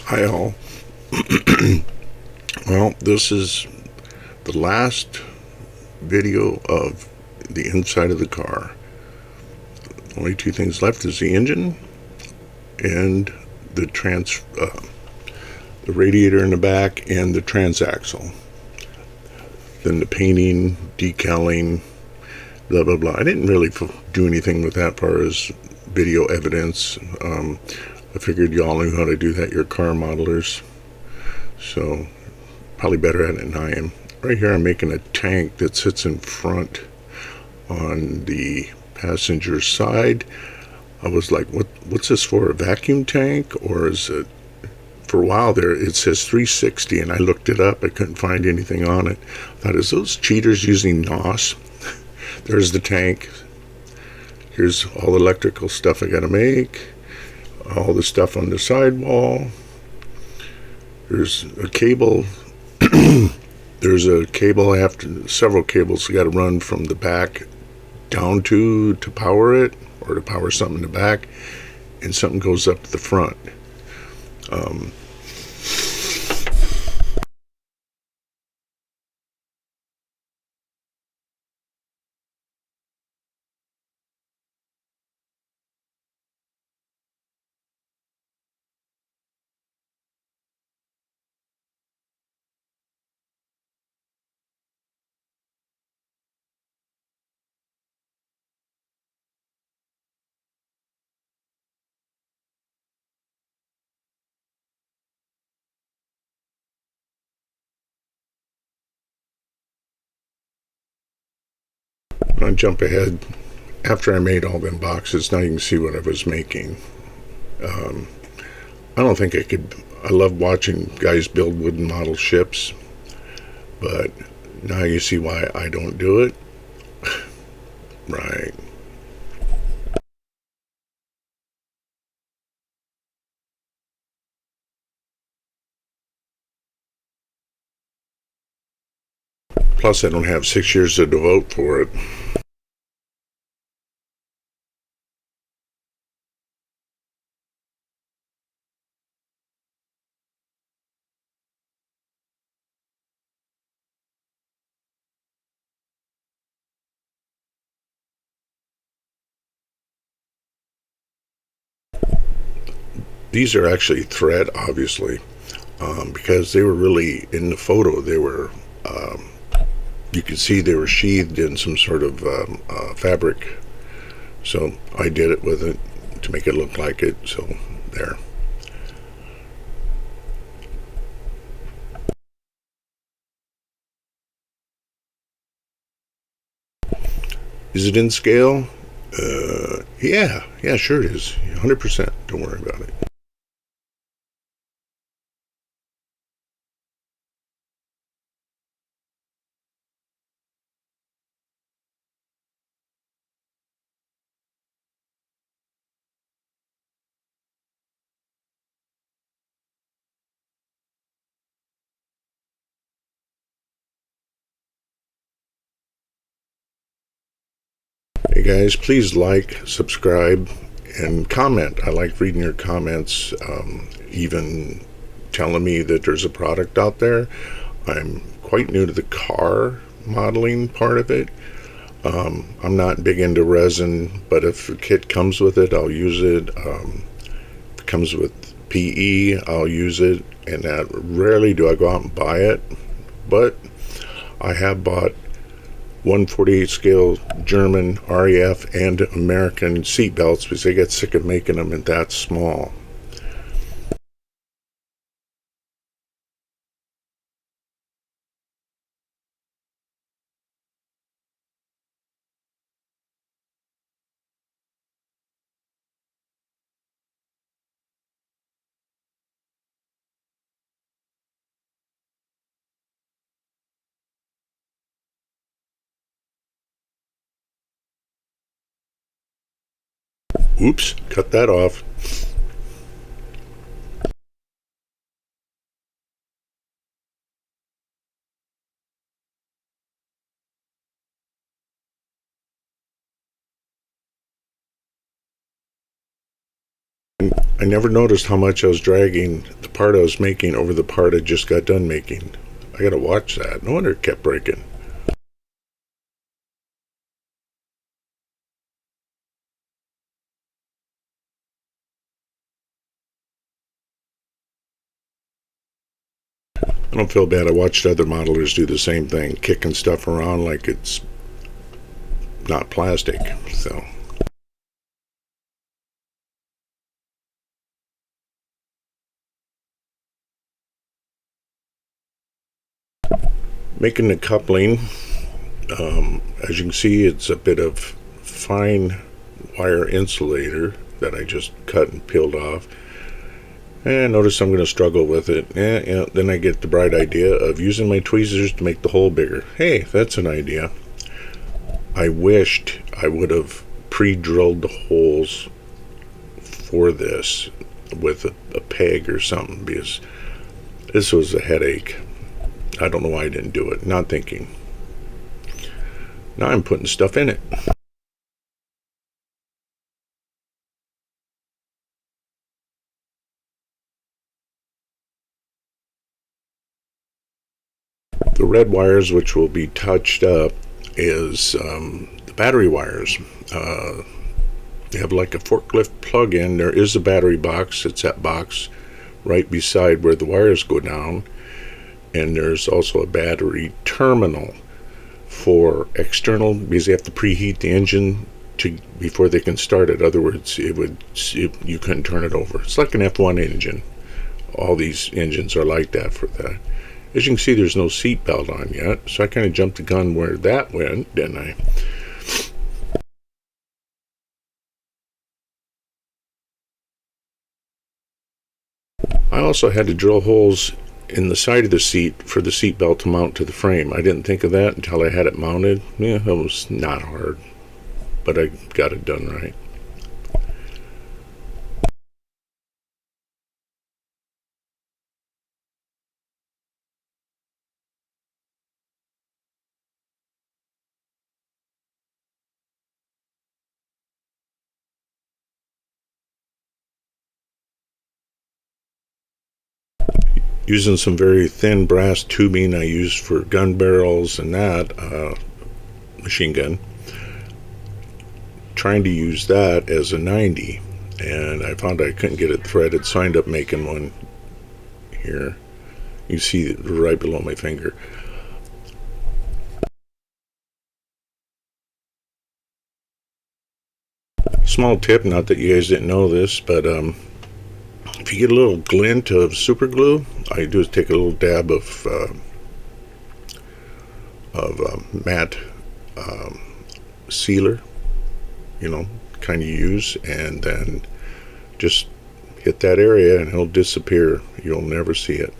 Hi all. Well, this is the last video of the inside of the car. Only two things left is the engine and the the radiator in the back and the transaxle. Then the painting, decaling, blah blah blah. I didn't really do anything with that far as video evidence. I figured y'all knew how to do that, your car modelers. So probably better at it than I am. Right here I'm making a tank that sits in front on the passenger side. I was like, what's this for, a vacuum tank? Or is it, for a while there it says 360 and I looked it up, I couldn't find anything on it. I thought, is those cheaters using NOS? There's the tank. Here's all the electrical stuff I gotta make, all the stuff on the sidewall. There's a cable. There's a cable I have to, several cables I got to run from the back down to power it, or to power something in the back, and something goes up the front. I jump ahead. After I made all them boxes, now you can see what I was making. I don't think I could. I love watching guys build wooden model ships, but now you see why I don't do it. Right. Plus, I don't have 6 years to devote for it. These are actually thread, obviously, because they were really, in the photo, they were, you could see they were sheathed in some sort of fabric. So I did it with it to make it look like it. So there. Is it in scale? Yeah, sure it is. 100%. Don't worry about it. Hey guys, please like, subscribe, and comment. I like reading your comments, even telling me that there's a product out there. I'm quite new to the car modeling part of it. I'm not big into resin, but if a kit comes with it, I'll use it. If it comes with PE, I'll use it. And that rarely do I go out and buy it, but I have bought 1/48 scale German RAF and American seat belts because they got sick of making them in that small. Oops, cut that off. I never noticed how much I was dragging the part I was making over the part I just got done making. I gotta watch that. No wonder it kept breaking. I don't feel bad. I watched other modelers do the same thing, kicking stuff around like it's not plastic. So making the coupling, as you can see, it's a bit of fine wire insulator that I just cut and peeled off. And I notice I'm going to struggle with it. Then I get the bright idea of using my tweezers to make the hole bigger. Hey, that's an idea. I wished I would have pre-drilled the holes for this with a peg or something, because this was a headache. I don't know why I didn't do it. Not thinking. Now I'm putting stuff in it. The red wires, which will be touched up, is the battery wires. They have like a forklift plug-in. There is a battery box. It's that box right beside where the wires go down. And there's also a battery terminal for external, because they have to preheat the engine before they can start it. In other words, you couldn't turn it over. It's like an F1 engine. All these engines are like that for that. As you can see, there's no seat belt on yet, so I kind of jumped the gun where that went, didn't I? I also had to drill holes in the side of the seat for the seat belt to mount to the frame. I didn't think of that until I had it mounted. Yeah, it was not hard, but I got it done right. Using some very thin brass tubing I used for gun barrels and that, machine gun, trying to use that as a 90, and I found I couldn't get it threaded, so I ended up making one here. You see it right below my finger. Small tip, not that you guys didn't know this, but if you get a little glint of super glue, all you do is take a little dab of matte sealer, kind of use, and then just hit that area and it'll disappear. You'll never see it.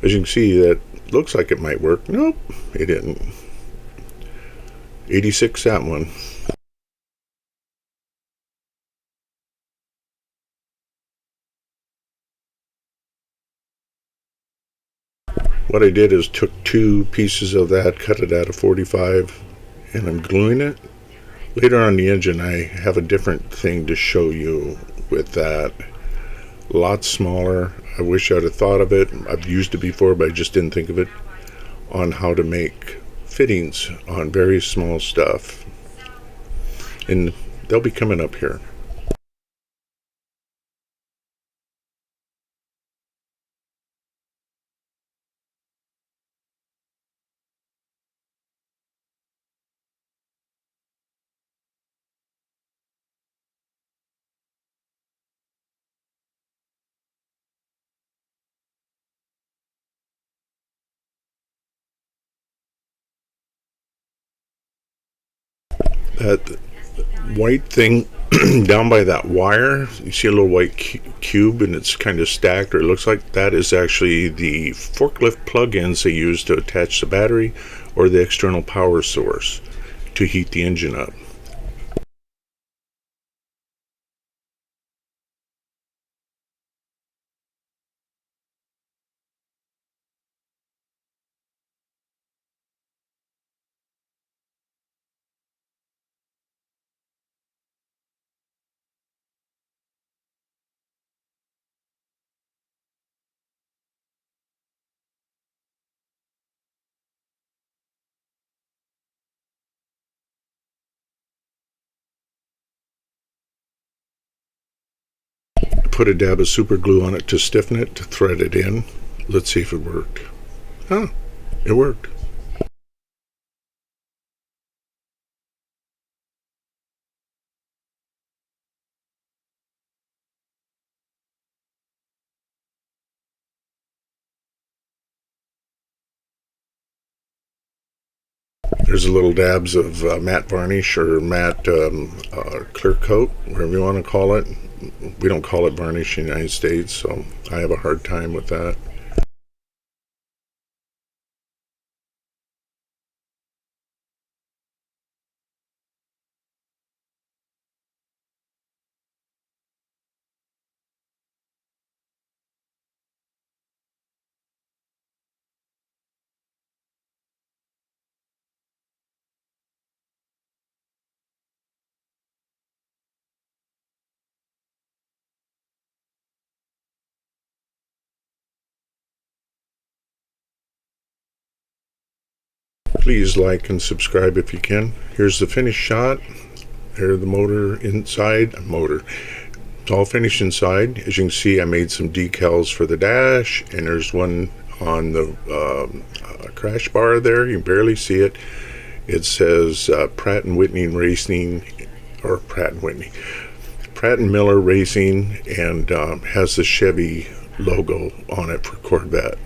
As you can see, that looks like it might work. Nope, it didn't. 86, that one. What I did is took two pieces of that, cut it out of 45, and I'm gluing it. Later on the engine, I have a different thing to show you with that. A lot smaller. I wish I'd have thought of it. I've used it before, but I just didn't think of it, on how to make fittings on very small stuff. And they'll be coming up here. That white thing down by that wire, you see a little white cube, and it's kind of stacked, or it looks like that is actually the forklift plug-ins they use to attach the battery or the external power source to heat the engine up. put a dab of super glue on it to stiffen it, to thread it in. Let's see if it worked. Oh, it worked. There's a little dabs of matte varnish or matte clear coat, whatever you want to call it. We don't call it varnish in the United States, so I have a hard time with that. Please like and subscribe if you can. Here's the finished shot. There's the motor inside. It's all finished inside. As you can see, I made some decals for the dash, and there's one on the crash bar there. You can barely see it. It says Pratt & Whitney Racing, or Pratt & Miller Racing, and has the Chevy logo on it for Corvette.